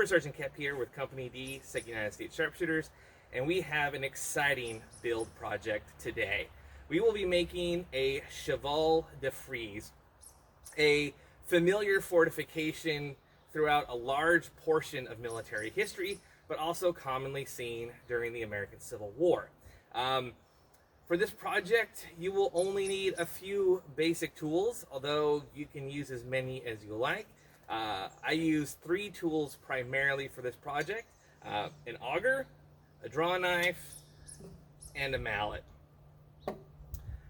First Sergeant Kep here with Company D, 2nd United States Sharpshooters, and we have an exciting build project today. We will be making a Cheval de Frise, a familiar fortification throughout a large portion of military history, but also commonly seen during the American Civil War. For this project, you will only need a few basic tools, although you can use as many as you like. I use 3 tools primarily for this project: an auger, a draw knife, and a mallet.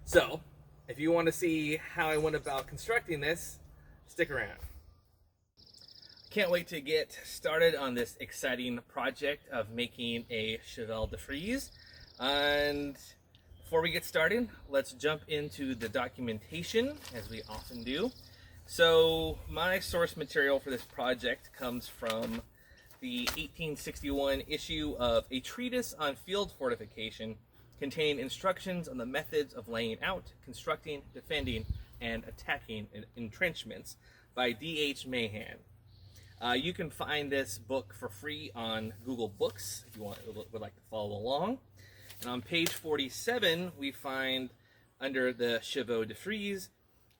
So, if you want to see how I went about constructing this, stick around. Can't wait to get started on this exciting project of making a Cheval de Frise. And before we get started, let's jump into the documentation, as we often do. So my source material for this project comes from the 1861 issue of A Treatise on Field Fortification, containing instructions on the methods of laying out, constructing, defending, and attacking entrenchments by D.H. Mahan. You can find this book for free on Google Books if you would like to follow along. And on page 47, we find under the Cheval de Frise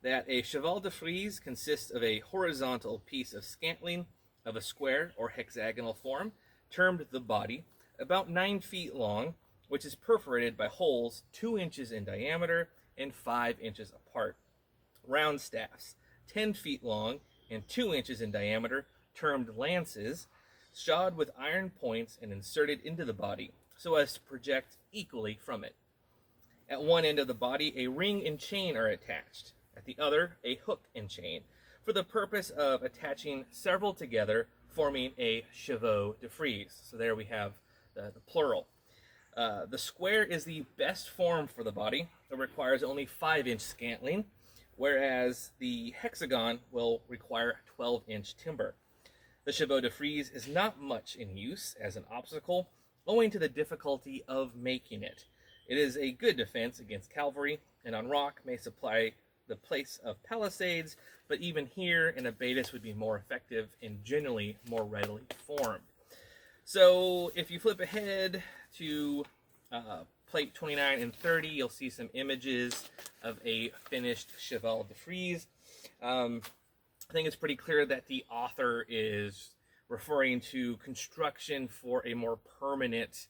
that a Cheval de Frise consists of a horizontal piece of scantling of a square or hexagonal form, termed the body, about 9 feet long, which is perforated by holes 2 inches in diameter and 5 inches apart. Round staffs, 10 feet long and 2 inches in diameter, termed lances, shod with iron points and inserted into the body so as to project equally from it. At one end of the body, a ring and chain are attached. At the other, a hook and chain, for the purpose of attaching several together, forming a Cheval de Frise. So there we have the plural. The square is the best form for the body. It requires only 5-inch scantling, whereas the hexagon will require 12-inch timber. The Cheval de Frise is not much in use as an obstacle, owing to the difficulty of making it. It is a good defense against cavalry, and on rock may supply the place of palisades, but even here an abatis would be more effective and generally more readily formed. So if you flip ahead to plate 29 and 30, you'll see some images of a finished Cheval de Frise. I think it's pretty clear that the author is referring to construction for a more permanent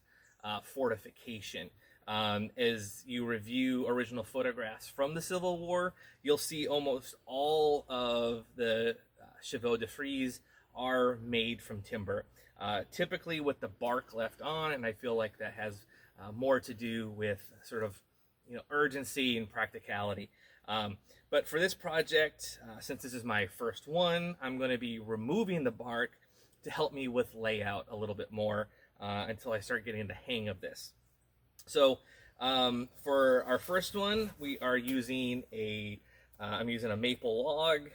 fortification. As you review original photographs from the Civil War, you'll see almost all of the Cheval de Frise are made from timber, typically with the bark left on, and I feel like that has more to do with sort of urgency and practicality. But for this project, since this is my first one, I'm going to be removing the bark to help me with layout a little bit more until I start getting the hang of this. So for our first one, we are using I'm using a maple log,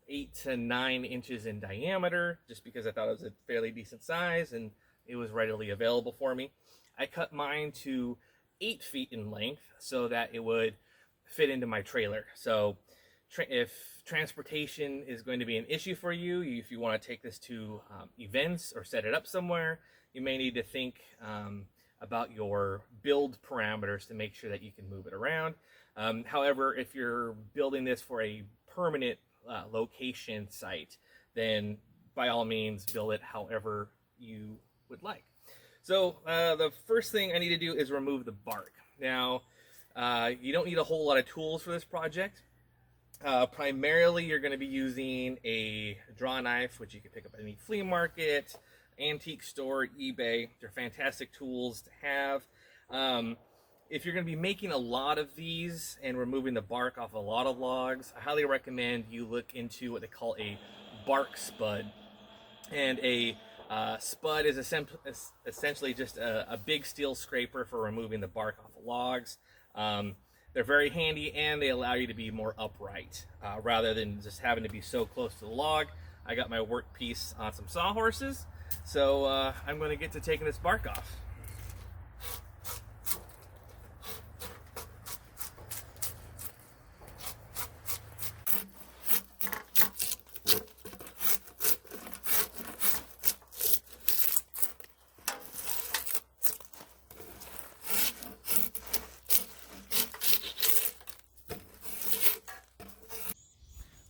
8 to 9 inches in diameter, just because I thought it was a fairly decent size and it was readily available for me. I cut mine to 8 feet in length so that it would fit into my trailer. So if transportation is going to be an issue for you, if you want to take this to events or set it up somewhere, you may need to think about your build parameters to make sure that you can move it around. However, if you're building this for a permanent location site, then by all means build it however you would like. So the first thing I need to do is remove the bark. Now, you don't need a whole lot of tools for this project. Primarily, you're going to be using a draw knife, which you can pick up at any flea market, antique store, eBay. They're fantastic tools to have. If you're going to be making a lot of these and removing the bark off a lot of logs, I highly recommend you look into what they call a bark spud. And a spud is essentially just a big steel scraper for removing the bark off of logs. They're very handy, and they allow you to be more upright rather than just having to be so close to the log. I got my workpiece on some sawhorses, so I'm going to get to taking this bark off.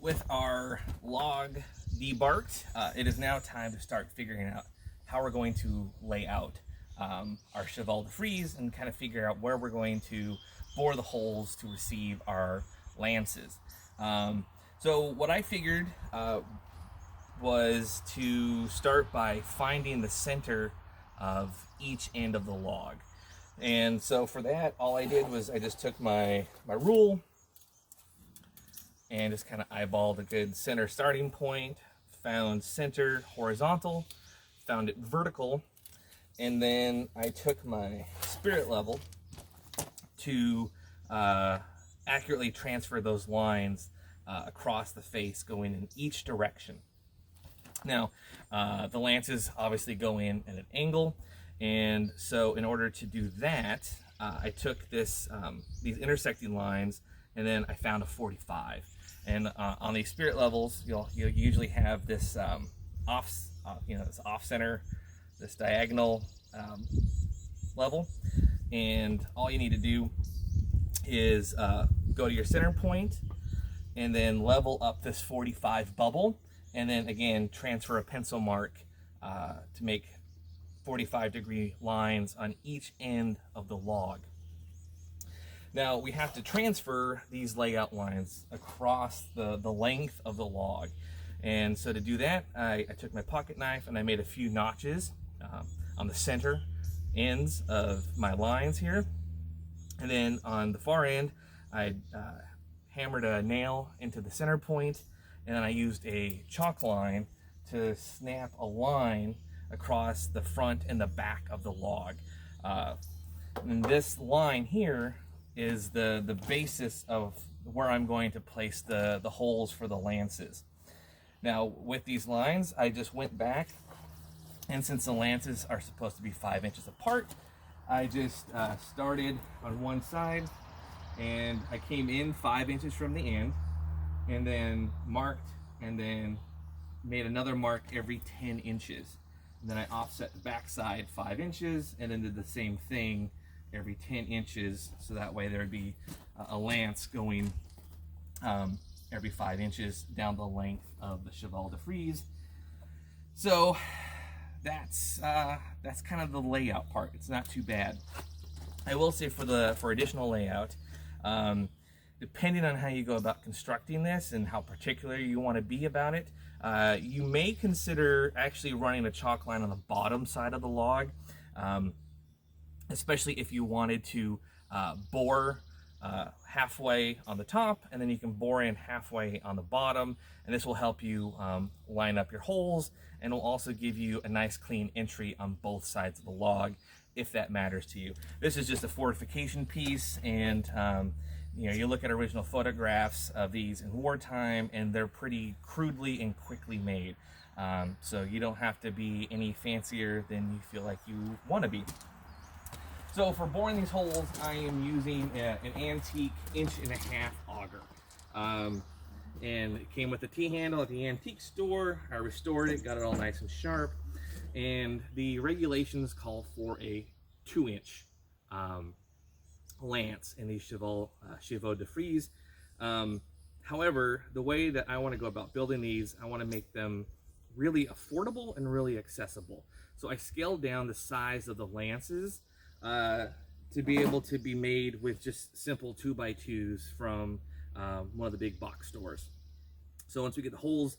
with our log debarked, it is now time to start figuring out how we're going to lay out our Cheval de Frise and kind of figure out where we're going to bore the holes to receive our lances. So what I figured was to start by finding the center of each end of the log. And so for that, all I did was I just took my rule and just kind of eyeballed a good center starting point, found center horizontal, found it vertical, and then I took my spirit level to accurately transfer those lines across the face, going in each direction. Now, the lances obviously go in at an angle, and so in order to do that, I took these intersecting lines, and then I found a 45. And on these spirit levels, you'll usually have this this off center, this diagonal level, and all you need to do is go to your center point, and then level up this 45 bubble, and then again transfer a pencil mark to make 45-degree lines on each end of the log. Now we have to transfer these layout lines across the length of the log, and so to do that, I took my pocket knife and I made a few notches on the center ends of my lines here, and then on the far end I hammered a nail into the center point, and then I used a chalk line to snap a line across the front and the back of the log. And this line here is the basis of where I'm going to place the holes for the lances. Now with these lines, I just went back, and since the lances are supposed to be 5 inches apart, I just started on one side, and I came in 5 inches from the end, and then marked, and then made another mark every 10 inches. And then I offset the back side 5 inches, and then did the same thing every 10 inches, so that way there would be a lance going every 5 inches down the length of the Cheval de Frise. So that's kind of the layout part. It's not too bad. I will say for additional layout, depending on how you go about constructing this and how particular you want to be about it, you may consider actually running a chalk line on the bottom side of the log, especially if you wanted to bore halfway on the top, and then you can bore in halfway on the bottom, and this will help you line up your holes, and will also give you a nice clean entry on both sides of the log, if that matters to you. This is just a fortification piece, and you look at original photographs of these in wartime, and they're pretty crudely and quickly made. So you don't have to be any fancier than you feel like you want to be. So for boring these holes, I am using an antique 1.5-inch auger. And it came with a T-handle at the antique store. I restored it, got it all nice and sharp. And the regulations call for a 2-inch lance in these Cheval de Frise. However, the way that I want to go about building these, I want to make them really affordable and really accessible. So I scaled down the size of the lances to be able to be made with just simple 2x2s from one of the big box stores. So once we get the holes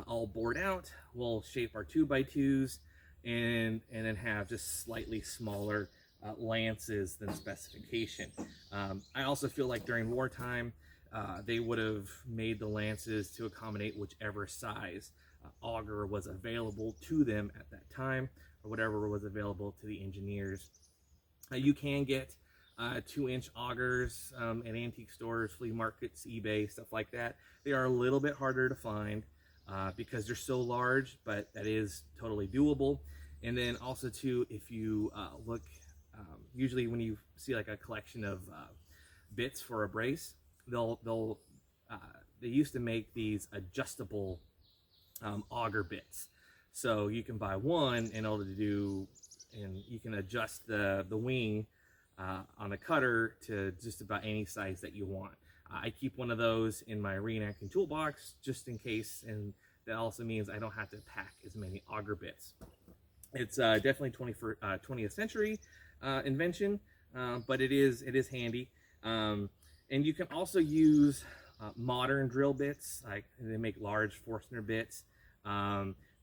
all bored out, we'll shape our 2x2s and then have just slightly smaller lances than specification. I also feel like during wartime, they would have made the lances to accommodate whichever size auger was available to them at that time, or whatever was available to the engineers. You can get 2-inch augers at antique stores, flea markets, eBay, stuff like that. They are a little bit harder to find because they're so large, but that is totally doable. And then also too, if you look, usually when you see like a collection of bits for a brace, they used to make these adjustable auger bits. So you can buy one in order to do, and you can adjust the wing on the cutter to just about any size that you want. I keep one of those in my reenacting toolbox just in case, and that also means I don't have to pack as many auger bits. It's definitely 20th century invention, but it is handy. And you can also use modern drill bits, like they make large Forstner bits.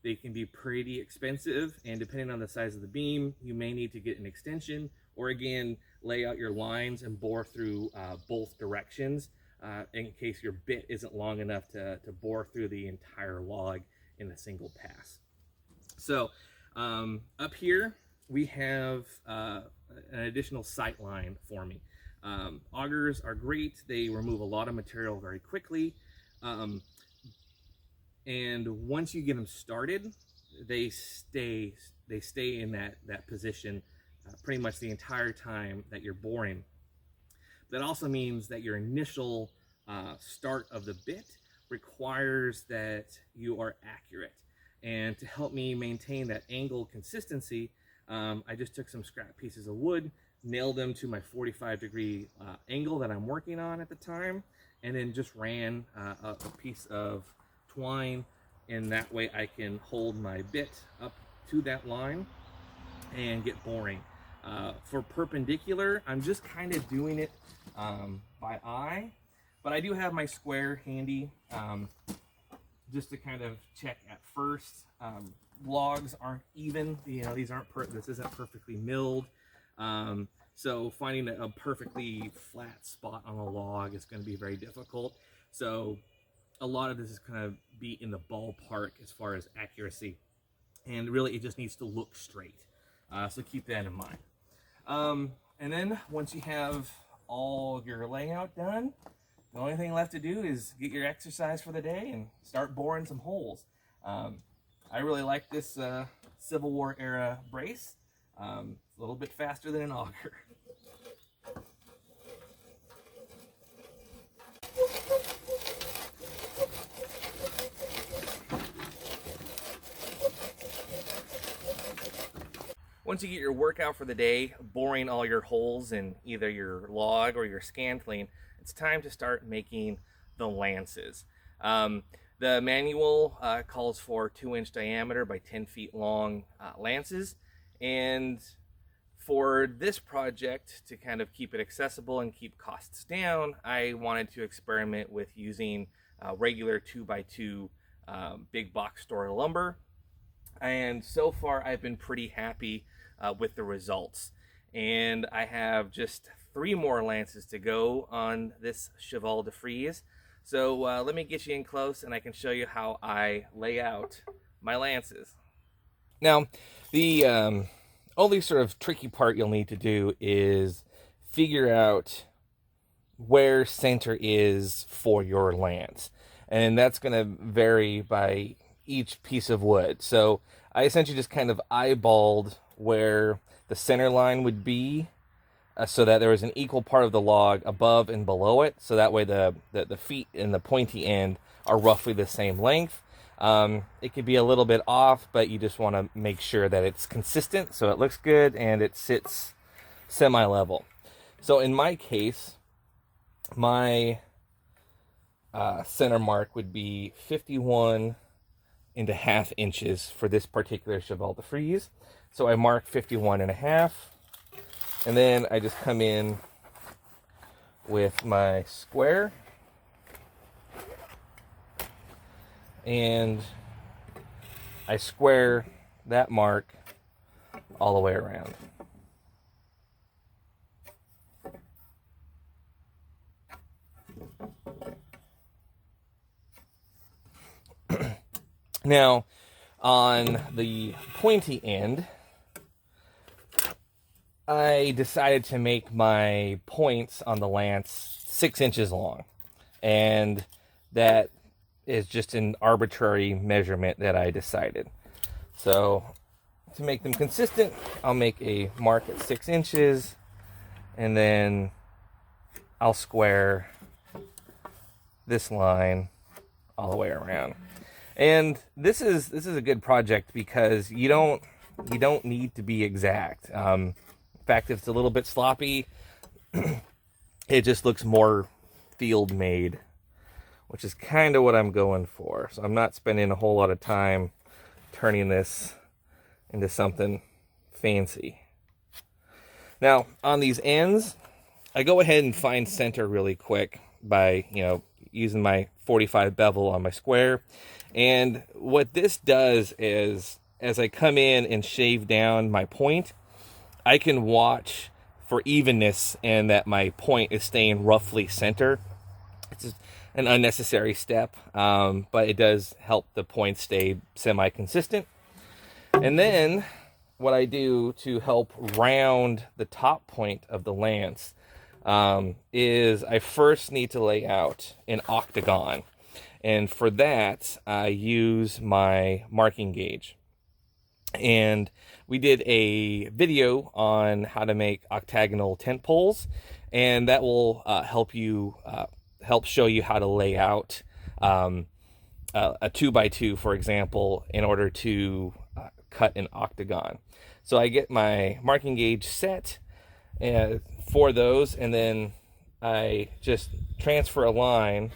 They can be pretty expensive, and depending on the size of the beam, you may need to get an extension, or again, lay out your lines and bore through both directions in case your bit isn't long enough to bore through the entire log in a single pass. So up here, we have an additional sight line for me. Augers are great. They remove a lot of material very quickly. And once you get them started, they stay in that position pretty much the entire time that you're boring. That also means that your initial start of the bit requires that you are accurate. And to help me maintain that angle consistency, I just took some scrap pieces of wood, nailed them to my 45-degree angle that I'm working on at the time, and then just ran a piece of twine, and that way I can hold my bit up to that line and get boring. For perpendicular, I'm just kind of doing it by eye, but I do have my square handy just to kind of check at first. Logs aren't even, these aren't this isn't perfectly milled, so finding a perfectly flat spot on a log is going to be very difficult. So a lot of this is going to be in the ballpark as far as accuracy, and really it just needs to look straight. So keep that in mind. And then once you have all of your layout done, the only thing left to do is get your exercise for the day and start boring some holes. I really like this Civil War era brace. It's a little bit faster than an auger. Once you get your workout for the day, boring all your holes in either your log or your scantling, it's time to start making the lances. The manual calls for 2-inch diameter by 10 feet long lances, and for this project, to kind of keep it accessible and keep costs down, I wanted to experiment with using regular 2x2 big box store lumber, and so far I've been pretty happy with the results. And I have just 3 more lances to go on this Cheval de Frise. So let me get you in close and I can show you how I lay out my lances. Now, the only sort of tricky part you'll need to do is figure out where center is for your lance. And that's going to vary by each piece of wood. So I essentially just kind of eyeballed where the center line would be, so that there was an equal part of the log above and below it, so that way the feet and the pointy end are roughly the same length. It could be a little bit off, but you just want to make sure that it's consistent so it looks good and it sits semi-level. So in my case, my center mark would be 51.5 inches for this particular Cheval de Frise. So I mark 51.5, and then I just come in with my square and I square that mark all the way around. Now, on the pointy end, I decided to make my points on the lance 6 inches long, and that is just an arbitrary measurement that I decided. So to make them consistent, I'll make a mark at 6 inches, and then I'll square this line all the way around. And this is a good project because you don't need to be exact. In fact, if it's a little bit sloppy, it just looks more field made, which is kind of what I'm going for. So I'm not spending a whole lot of time turning this into something fancy. Now, on these ends, I go ahead and find center really quick by, using my 45 bevel on my square. And what this does is, as I come in and shave down my point, I can watch for evenness and that my point is staying roughly center. It's an unnecessary step, but it does help the point stay semi-consistent. And then what I do to help round the top point of the lance is I first need to lay out an octagon. And for that, I use my marking gauge. And we did a video on how to make octagonal tent poles, and that will help show you how to lay out a 2x2, for example, in order to cut an octagon. So I get my marking gauge set for those, and then I just transfer a line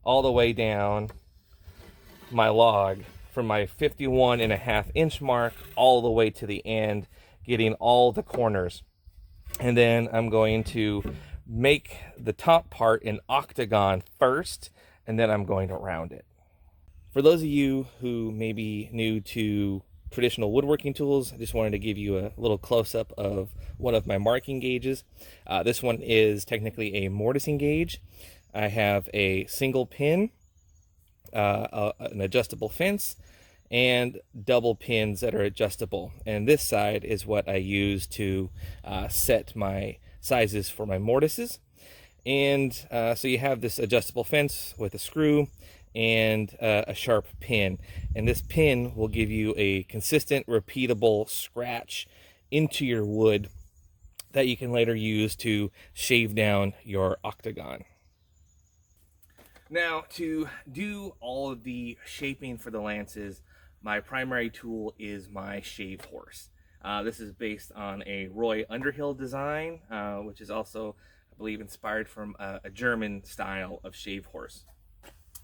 all the way down my log from my 51.5-inch mark all the way to the end, getting all the corners. And then I'm going to make the top part an octagon first, and then I'm going to round it. For those of you who may be new to traditional woodworking tools, I just wanted to give you a little close-up of one of my marking gauges. This one is technically a mortising gauge. I have a single pin, an adjustable fence, and double pins that are adjustable. And this side is what I use to set my sizes for my mortises. And so you have this adjustable fence with a screw and a sharp pin. And this pin will give you a consistent, repeatable scratch into your wood that you can later use to shave down your octagon. Now, to do all of the shaping for the lances, my primary tool is my shave horse. This is based on a Roy Underhill design, which is also, I believe, inspired from a German style of shave horse.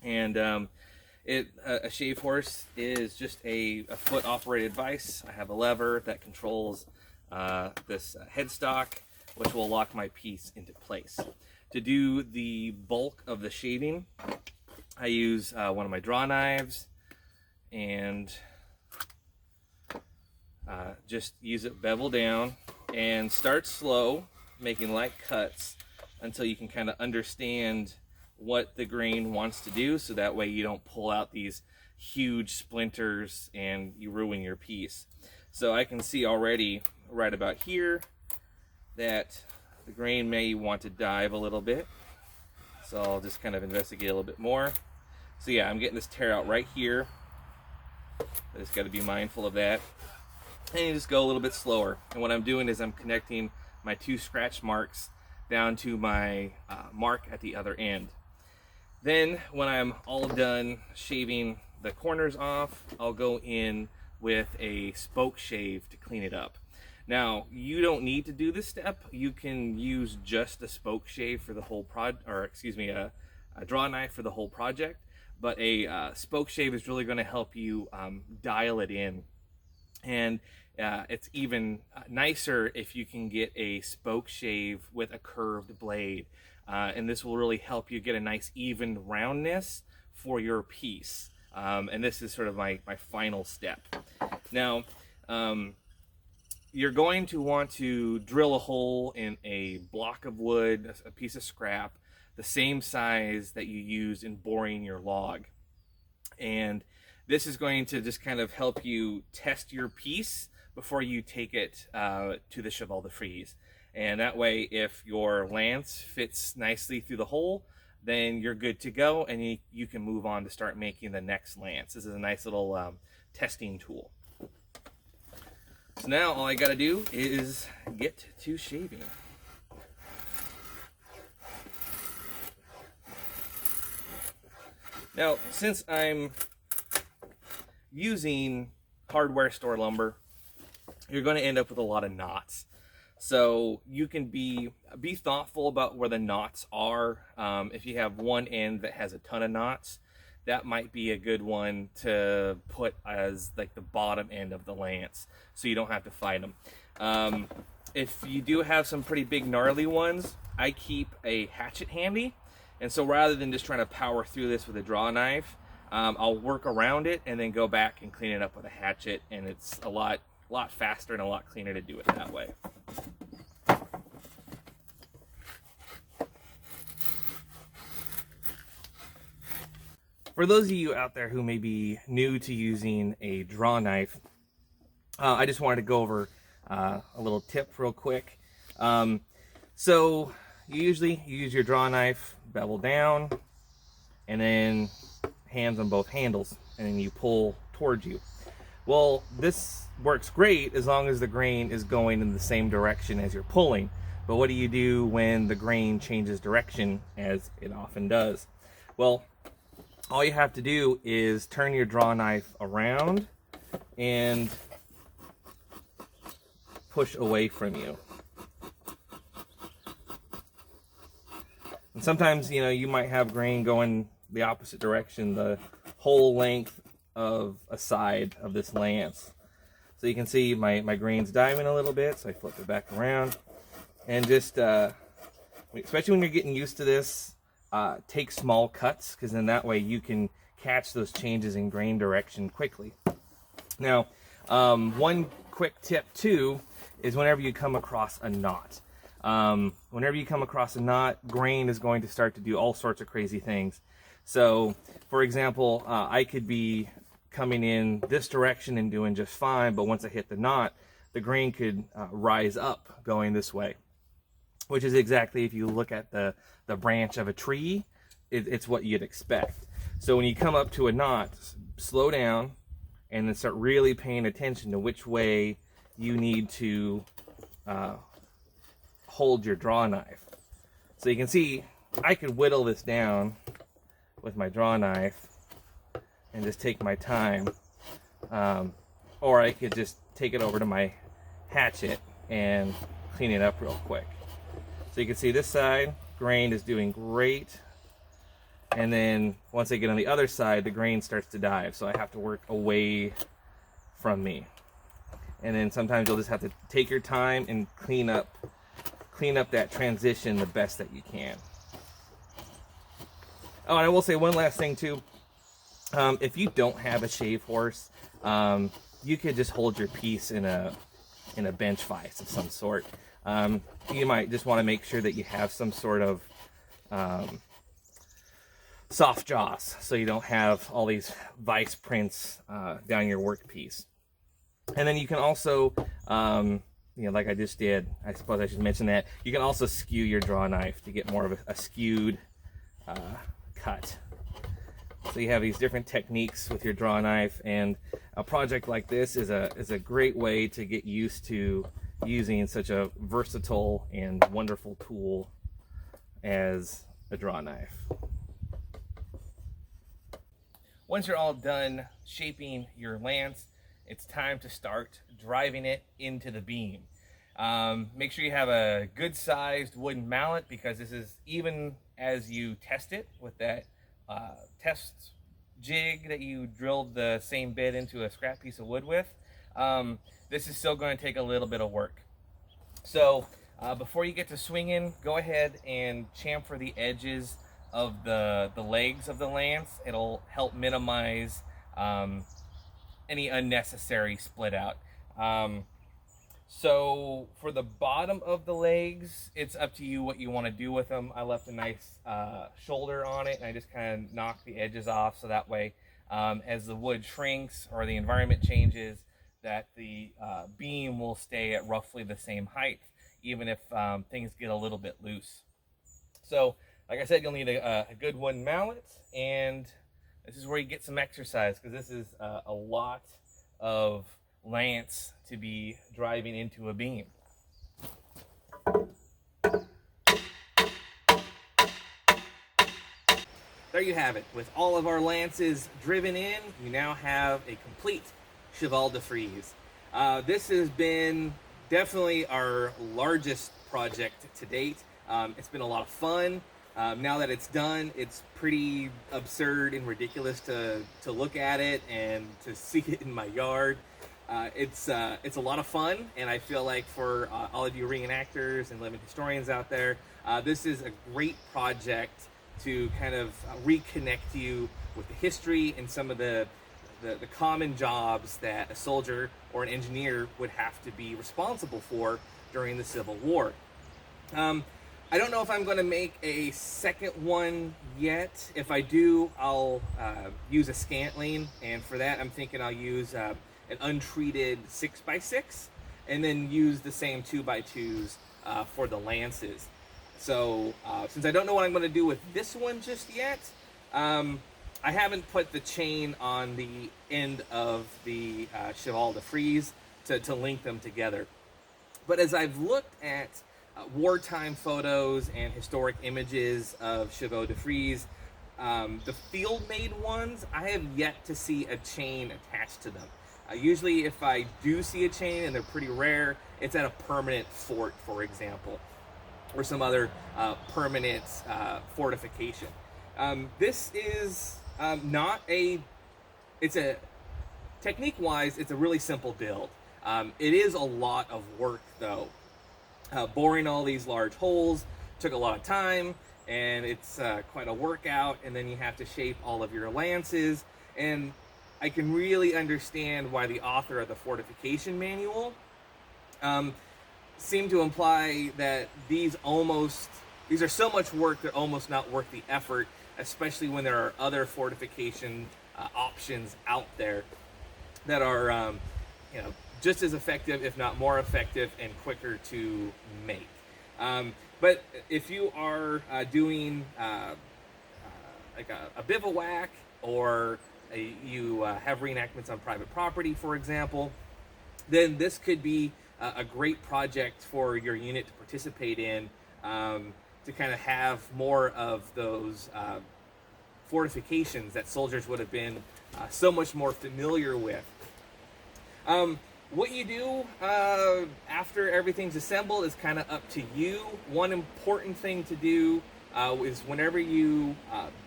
And a shave horse is just a foot-operated vise. I have a lever that controls this headstock, which will lock my piece into place. To do the bulk of the shaving, I use one of my draw knives and just use it bevel down and start slow, making light cuts until you can kind of understand what the grain wants to do, so that way you don't pull out these huge splinters and you ruin your piece. So I can see already right about here that the grain may want to dive a little bit, so I'll just kind of investigate a little bit more. So yeah, I'm getting this tear out right here. I just got to be mindful of that, and you just go a little bit slower. And what I'm doing is I'm connecting my two scratch marks down to my mark at the other end. Then when I'm all done shaving the corners off, I'll go in with a spoke shave to clean it up. Now, you don't need to do this step. You can use just a spoke shave for the whole a draw knife for the whole project. But a spoke shave is really going to help you dial it in. And it's even nicer if you can get a spoke shave with a curved blade. And this will really help you get a nice even roundness for your piece. And this is sort of my final step. Now, you're going to want to drill a hole in a block of wood, a piece of scrap, the same size that you use in boring your log. And this is going to just kind of help you test your piece before you take it to the Cheval de Frise. And that way, if your lance fits nicely through the hole, then you're good to go, and you can move on to start making the next lance. This is a nice little testing tool. So now all I gotta do is get to shaving. Now, since I'm using hardware store lumber, you're going to end up with a lot of knots. So you can be thoughtful about where the knots are. If you have one end that has a ton of knots, that might be a good one to put as like the bottom end of the lance, so you don't have to fight them. If you do have some pretty big gnarly ones, I keep a hatchet handy, and so rather than just trying to power through this with a draw knife, I'll work around it and then go back and clean it up with a hatchet, and it's a lot faster and a lot cleaner to do it that way. For those of you out there who may be new to using a draw knife, I just wanted to go over a little tip real quick. So you usually use your draw knife bevel down, and then hands on both handles, and then you pull towards you. Well, this works great as long as the grain is going in the same direction as you're pulling. But what do you do when the grain changes direction, as it often does? Well, all you have to do is turn your draw knife around and push away from you. And sometimes, you know, you might have grain going the opposite direction, the whole length of a side of this lance. So you can see my grain's diving a little bit, so I flip it back around. And just, especially when you're getting used to this, take small cuts, because then that way you can catch those changes in grain direction quickly. Now, one quick tip too is whenever you come across a knot. Whenever you come across a knot, grain is going to start to do all sorts of crazy things. So, for example, I could be coming in this direction and doing just fine, but once I hit the knot, the grain could rise up going this way, which is exactly, if you look at the branch of a tree, it's what you'd expect. So when you come up to a knot, slow down and then start really paying attention to which way you need to hold your draw knife. So you can see I could whittle this down with my draw knife and just take my time, or I could just take it over to my hatchet and clean it up real quick. So you can see this side, grain is doing great. And then once I get on the other side, the grain starts to dive. So I have to work away from me. And then sometimes you'll just have to take your time and clean up that transition the best that you can. Oh, and I will say one last thing too. If you don't have a shave horse, you could just hold your piece in a bench vise of some sort. You might just want to make sure that you have some sort of soft jaws, so you don't have all these vice prints down your workpiece. And then you can also, like I just did, I suppose I should mention that, you can also skew your draw knife to get more of a skewed cut. So you have these different techniques with your draw knife, and a project like this is a great way to get used to using such a versatile and wonderful tool as a draw knife. Once you're all done shaping your lance, it's time to start driving it into the beam. Make sure you have a good sized wooden mallet, because this is, even as you test it with that test jig that you drilled the same bit into a scrap piece of wood with, this is still going to take a little bit of work. So before you get to swinging, go ahead and chamfer the edges of the legs of the lance. It'll help minimize any unnecessary split out. So for the bottom of the legs, it's up to you what you want to do with them. I left a nice shoulder on it, and I just kind of knocked the edges off, so that way as the wood shrinks or the environment changes, that the beam will stay at roughly the same height, even if things get a little bit loose. So like I said, you'll need a good wooden mallet, and this is where you get some exercise, because this is a lot of lance to be driving into a beam. There you have it. With all of our lances driven in, we now have a complete Cheval de Frise. This has been definitely our largest project to date. It's been a lot of fun. Now that it's done, it's pretty absurd and ridiculous to look at it and to see it in my yard. It's a lot of fun, and I feel like for all of you reenactors and living historians out there, this is a great project to kind of reconnect you with the history and some of the common jobs that a soldier or an engineer would have to be responsible for during the Civil War. I don't know if I'm going to make a second one yet. If I do, I'll use a scantling, and for that I'm thinking I'll use an untreated 6x6 and then use the same 2x2s for the lances. So since I don't know what I'm going to do with this one just yet, I haven't put the chain on the end of the Cheval de Frise to link them together. But as I've looked at wartime photos and historic images of Chevaux de Frise, the field-made ones, I have yet to see a chain attached to them. Usually if I do see a chain, and they're pretty rare, it's at a permanent fort, for example, or some other permanent fortification. This is not a, it's a, technique-wise, it's a really simple build. It is a lot of work though. Boring all these large holes took a lot of time, and it's quite a workout, and then you have to shape all of your lances, and I can really understand why the author of the fortification manual seemed to imply that these are so much work they're almost not worth the effort, especially when there are other fortification options out there that are just as effective, if not more effective, and quicker to make. But if you are doing like a bivouac, or you have reenactments on private property, for example, then this could be a great project for your unit to participate in, to kind of have more of those fortifications that soldiers would have been so much more familiar with. What you do after everything's assembled is kind of up to you. One important thing to do is whenever you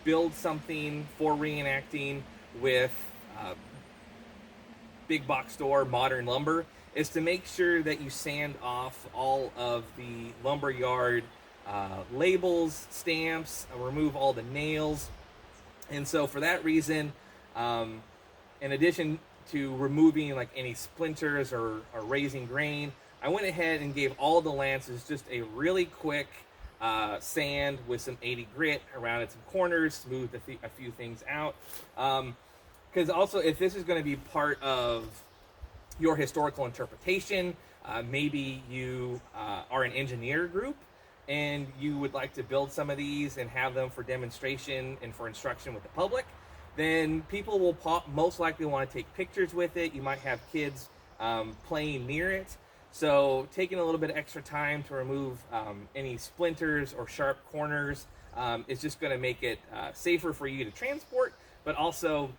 build something for reenacting with big box store modern lumber, is to make sure that you sand off all of the lumberyard labels, stamps, remove all the nails. And so for that reason, in addition to removing like any splinters or raising grain, I went ahead and gave all the lances just a really quick sand with some 80 grit around at some corners, smoothed a few things out. Because also, if this is going to be part of your historical interpretation, maybe you are an engineer group and you would like to build some of these and have them for demonstration and for instruction with the public, then people will most likely want to take pictures with it. You might have kids playing near it. So taking a little bit of extra time to remove any splinters or sharp corners is just going to make it safer for you to transport, but also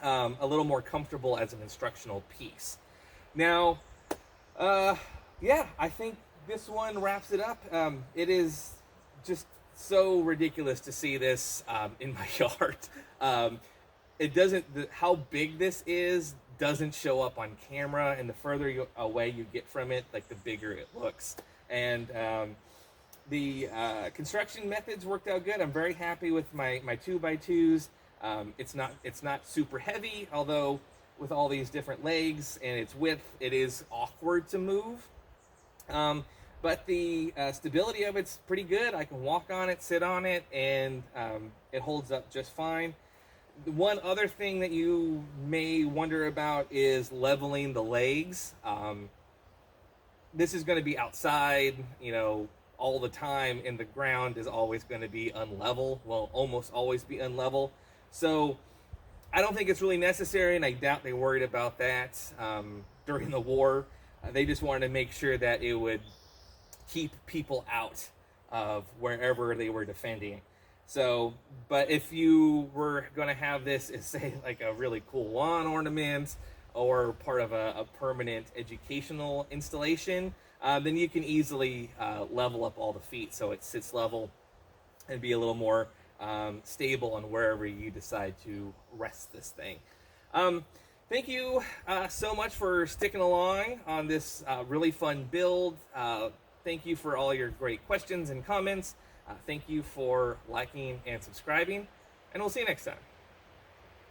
a little more comfortable as an instructional piece. Now, yeah, I think this one wraps it up. It is just so ridiculous to see this in my yard. How big this is doesn't show up on camera, and the further away you get from it, like the bigger it looks. And the construction methods worked out good. I'm very happy with my 2x2s. It's not super heavy, although with all these different legs and its width, it is awkward to move. But the stability of it's pretty good. I can walk on it, sit on it, and it holds up just fine. One other thing that you may wonder about is leveling the legs. This is going to be outside, all the time, and the ground is always going to be unlevel. Well, almost always be unlevel. So I don't think it's really necessary, and I doubt they worried about that during the war. They just wanted to make sure that it would keep people out of wherever they were defending. So, but if you were going to have this as, say, like a really cool lawn ornament, or part of a permanent educational installation, then you can easily level up all the feet so it sits level and be a little more stable on wherever you decide to rest this thing. Thank you so much for sticking along on this really fun build. Thank you for all your great questions and comments. Thank you for liking and subscribing, and we'll see you next time.